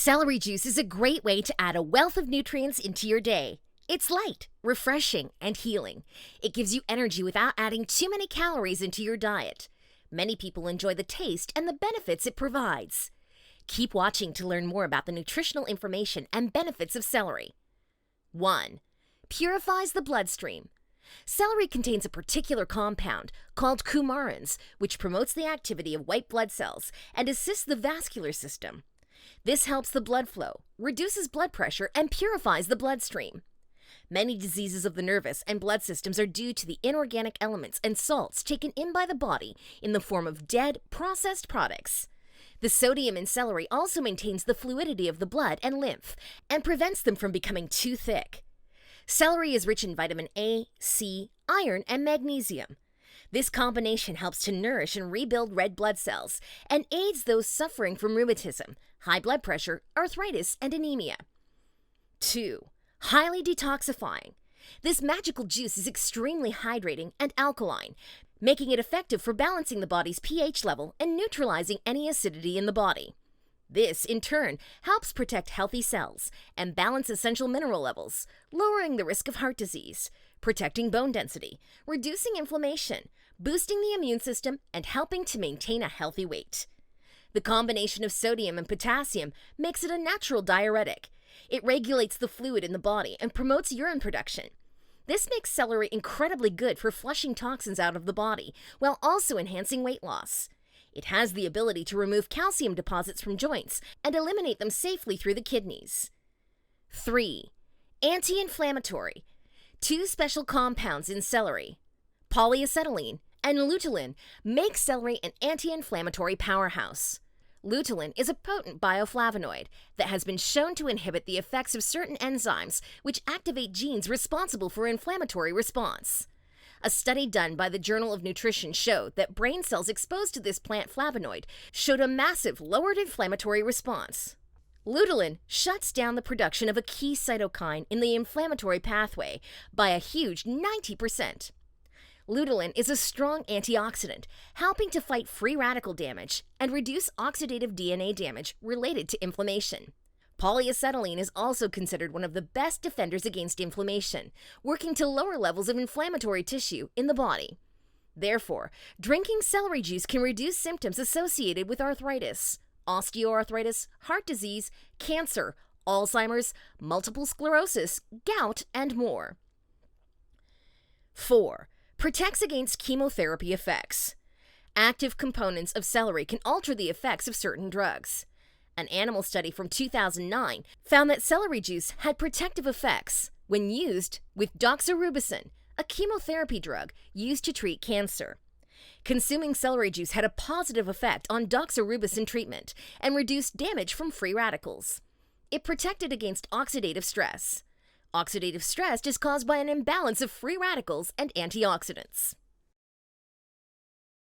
Celery juice is a great way to add a wealth of nutrients into your day. It's light, refreshing, and healing. It gives you energy without adding too many calories into your diet. Many people enjoy the taste and the benefits it provides. Keep watching to learn more about the nutritional information and benefits of celery. 1. Purifies the bloodstream. Celery contains a particular compound called coumarins, which promotes the activity of white blood cells and assists the vascular system. This helps the blood flow, reduces blood pressure, and purifies the bloodstream. Many diseases of the nervous and blood systems are due to the inorganic elements and salts taken in by the body in the form of dead, processed products. The sodium in celery also maintains the fluidity of the blood and lymph and prevents them from becoming too thick. Celery is rich in vitamin A, C, iron, and magnesium. This combination helps to nourish and rebuild red blood cells and aids those suffering from rheumatism, high blood pressure, arthritis, and anemia. 2. Highly detoxifying. This magical juice is extremely hydrating and alkaline, making it effective for balancing the body's pH level and neutralizing any acidity in the body. This, in turn, helps protect healthy cells and balance essential mineral levels, lowering the risk of heart disease, protecting bone density, reducing inflammation, boosting the immune system, and helping to maintain a healthy weight. The combination of sodium and potassium makes it a natural diuretic. It regulates the fluid in the body and promotes urine production. This makes celery incredibly good for flushing toxins out of the body, while also enhancing weight loss. It has the ability to remove calcium deposits from joints and eliminate them safely through the kidneys. 3. Anti-inflammatory. Two special compounds in celery, polyacetylene and lutein, make celery an anti-inflammatory powerhouse. Lutein is a potent bioflavonoid that has been shown to inhibit the effects of certain enzymes which activate genes responsible for inflammatory response. A study done by the Journal of Nutrition showed that brain cells exposed to this plant flavonoid showed a massive lowered inflammatory response. Lutein shuts down the production of a key cytokine in the inflammatory pathway by a huge 90%. Lutein is a strong antioxidant, helping to fight free radical damage and reduce oxidative DNA damage related to inflammation. Polyacetylene is also considered one of the best defenders against inflammation, working to lower levels of inflammatory tissue in the body. Therefore, drinking celery juice can reduce symptoms associated with arthritis, osteoarthritis, heart disease, cancer, Alzheimer's, multiple sclerosis, gout, and more. 4. Protects against chemotherapy effects. Active components of celery can alter the effects of certain drugs. An animal study from 2009 found that celery juice had protective effects when used with doxorubicin, a chemotherapy drug used to treat cancer. Consuming celery juice had a positive effect on doxorubicin treatment and reduced damage from free radicals. It protected against oxidative stress. Oxidative stress is caused by an imbalance of free radicals and antioxidants.